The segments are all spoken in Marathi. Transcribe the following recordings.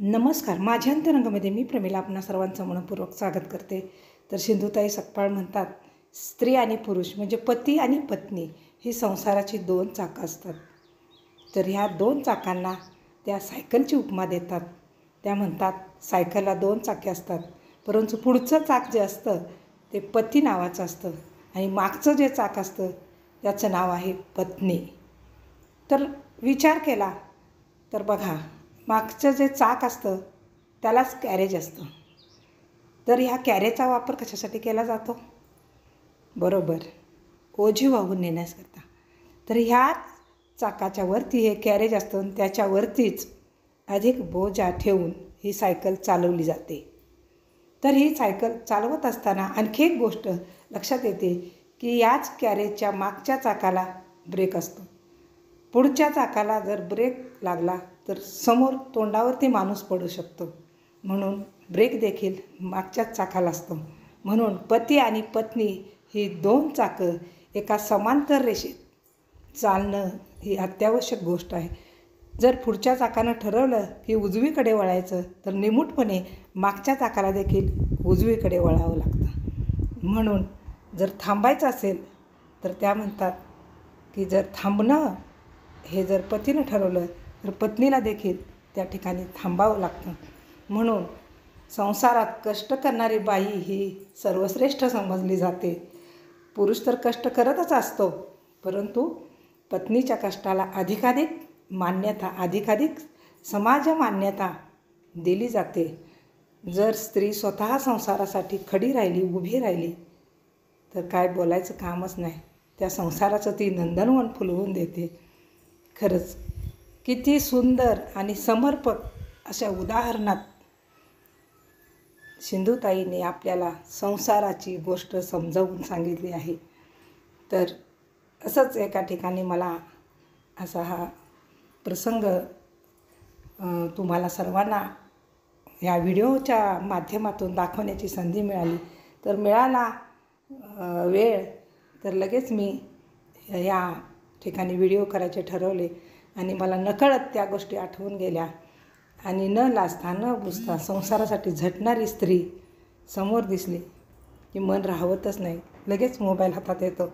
नमस्कार. माझ्या अंतरंगामध्ये मी प्रमिला आपणा सर्वांचं मनपूर्वक स्वागत करते. तर सिंधुताई सकपाळ म्हणतात, स्त्री आणि पुरुष म्हणजे पती आणि पत्नी ही संसाराची दोन चाकं असतात. तर ह्या दोन चाकांना त्या सायकलची उपमा देतात. त्या म्हणतात सायकलला दोन चाके असतात, परंतु पुढचं चाक जे असतं ते पती नावाचं असतं आणि मागचं जे चाक असतं त्याचं नाव आहे पत्नी. तर विचार केला तर बघा, मागचं जे चाक असतं त्यालाच कॅरेज असतं. तर ह्या कॅरेजचा वापर कशासाठी केला जातो? बरोबर, ओझी वाहून नेण्याकरता. तर ह्या चाकाच्या वरती हे कॅरेज असतं आणि त्याच्यावरतीच अधिक बोजा ठेवून ही सायकल चालवली जाते. तर ही सायकल चालवत असताना आणखी एक गोष्ट लक्षात येते की याच कॅरेजच्या मागच्या चाकाला ब्रेक असतो. पुढच्या चाकाला जर ब्रेक लागला तर समोर तोंडावरती माणूस पडू शकतो, म्हणून ब्रेक देखील मागच्याच चाकाला असतो. म्हणून पती आणि पत्नी ही दोन चाकं एका समांतर रेषेत चालणं ही अत्यावश्यक गोष्ट आहे. जर पुढच्या चाकानं ठरवलं की उजवीकडे वळायचं तर निमूटपणे मागच्या चाकाला देखील उजवीकडे वळावं लागतं. म्हणून जर थांबायचं असेल तर त्या म्हणतात की जर थांबणं हे जर पतीनं ठरवलं तर पत्नीला देखील त्या ठिकाणी थांबावं लागतं. म्हणून संसारात कष्ट करणारी बाई ही सर्वश्रेष्ठ समजली जाते. पुरुष तर कष्ट करतच असतो, परंतु पत्नीच्या कष्टाला अधिकाधिक मान्यता, अधिकाधिक समाज मान्यता दिली जाते. जर स्त्री स्वतः संसारासाठी खडी राहिली, उभी राहिली तर काय बोलायचं कामच नाही. त्या संसाराचं ती नंदनवन फुलवून देते. खरंच किती सुंदर आणि समर्पक अशा उदाहरणात सिंधुताईने आपल्याला संसाराची गोष्ट समजावून सांगितली आहे. तर असंच एका ठिकाणी मला असा हा प्रसंग तुम्हाला सर्वांना या व्हिडिओच्या माध्यमातून दाखवण्याची संधी मिळाली. तर मिळाला वेळ तर लगेच मी या ठिकाणी व्हिडिओ करायचे ठरवले आणि मला नकळत त्या गोष्टी आठवून गेल्या. आणि न लाजता न बुजता संसारासाठी झटणारी स्त्री समोर दिसली की मन राहवतच नाही. लगेच मोबाईल हातात येतो,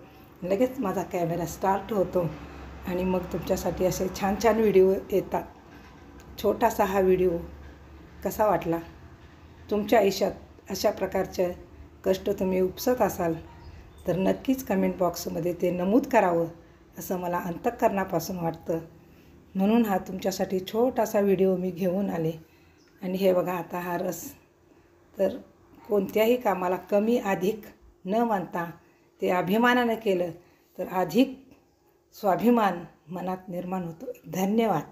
लगेच माझा कॅमेरा स्टार्ट होतो आणि मग तुमच्यासाठी असे छान छान व्हिडिओ येतात. छोटासा हा व्हिडिओ कसा वाटला? तुमच्या आयुष्यात अशा प्रकारचे कष्ट तुम्ही उपसत असाल तर नक्कीच कमेंट बॉक्समध्ये ते नमूद करावं असं मला अंतःकरणापासून वाटतं. म्हणून हा तुमच्यासाठी छोटासा व्हिडिओ मी घेऊन आले. आणि हे बघा, आता हा रस तर कोणत्याही कामाला कमी अधिक न मानता ते अभिमानानं केलं तर अधिक स्वाभिमान मनात निर्माण होतो. धन्यवाद.